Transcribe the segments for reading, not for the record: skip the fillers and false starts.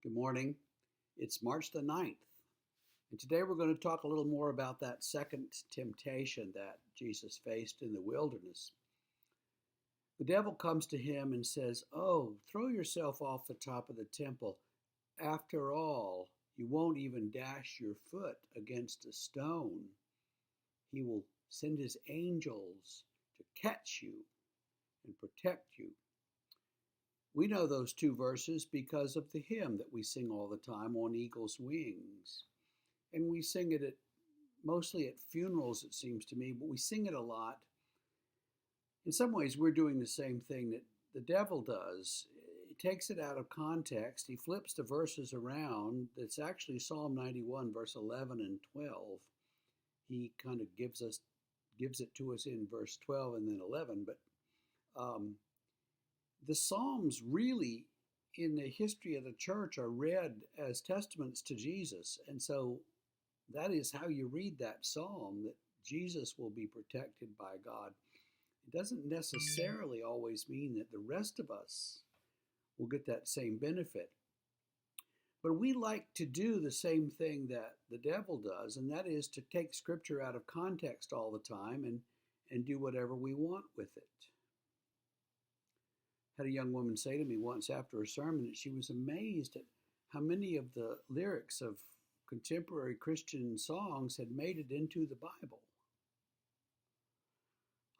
Good morning. It's March the 9th. And today we're going to talk a little more about that second temptation that Jesus faced in the wilderness. The devil comes to him and says, "Oh, throw yourself off the top of the temple. After all, you won't even dash your foot against a stone. He will send his angels to catch you and protect you." We know those two verses because of the hymn that we sing all the time, "On Eagle's Wings." And we sing it mostly at funerals, it seems to me, but we sing it a lot. In some ways, we're doing the same thing that the devil does. He takes it out of context. He flips the verses around. It's actually Psalm 91, verse 11 and 12. He kind of gives it to us in verse 12 and then 11. But the Psalms really, in the history of the church, are read as testaments to Jesus. And so that is how you read that psalm, that Jesus will be protected by God. It doesn't necessarily always mean that the rest of us will get that same benefit. But we like to do the same thing that the devil does, and that is to take Scripture out of context all the time and do whatever we want with it. I had a young woman say to me once after a sermon that she was amazed at how many of the lyrics of contemporary Christian songs had made it into the Bible.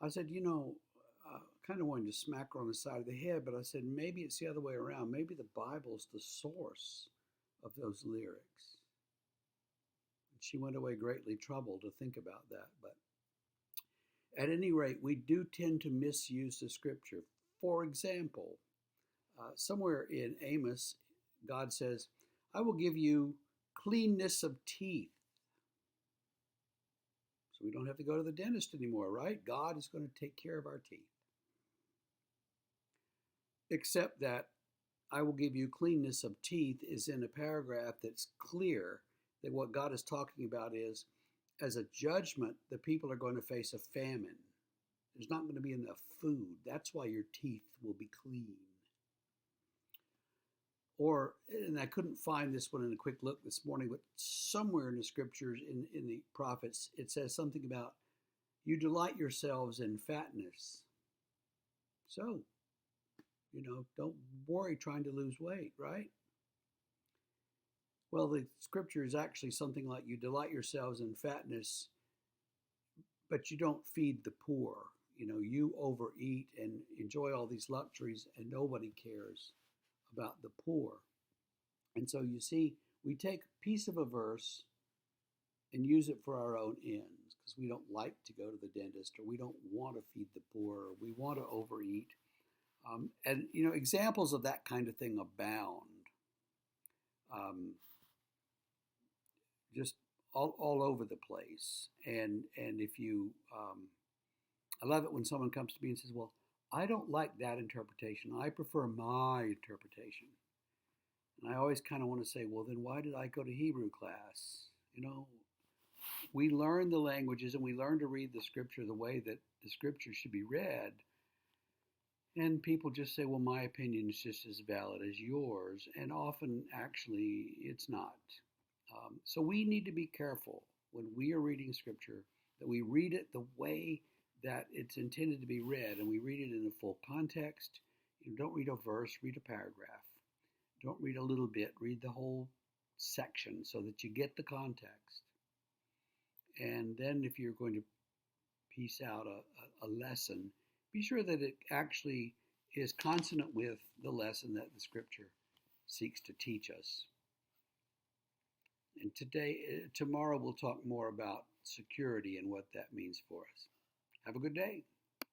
I said, I kind of wanted to smack her on the side of the head, but I said, maybe it's the other way around. Maybe the Bible's the source of those lyrics. And she went away greatly troubled to think about that. But at any rate, we do tend to misuse the Scripture. For example, somewhere in Amos, God says, "I will give you cleanness of teeth." So we don't have to go to the dentist anymore, right? God is going to take care of our teeth. Except that "I will give you cleanness of teeth" is in a paragraph that's clear that what God is talking about is, as a judgment, the people are going to face a famine. There's not going to be enough food. That's why your teeth will be clean. Or, and I couldn't find this one in a quick look this morning, but somewhere in the scriptures, in the prophets, it says something about, "You delight yourselves in fatness." So, don't worry trying to lose weight, right? Well, the scripture is actually something like, "You delight yourselves in fatness, but you don't feed the poor." You overeat and enjoy all these luxuries, and nobody cares about the poor. And so you see, we take a piece of a verse and use it for our own ends because we don't like to go to the dentist, or we don't want to feed the poor, or we want to overeat. And examples of that kind of thing abound. Just all over the place. And if you I love it when someone comes to me and says, "Well, I don't like that interpretation. I prefer my interpretation." And I always kind of want to say, well, then why did I go to Hebrew class? We learn the languages and we learn to read the scripture the way that the scripture should be read. And people just say, well, my opinion is just as valid as yours. And often, actually, it's not. So we need to be careful when we are reading scripture that we read it the way that it's intended to be read, and we read it in a full context. Don't read a verse, read a paragraph. Don't read a little bit, read the whole section so that you get the context. And then if you're going to piece out a lesson, be sure that it actually is consonant with the lesson that the scripture seeks to teach us. And tomorrow we'll talk more about security and what that means for us. Have a good day.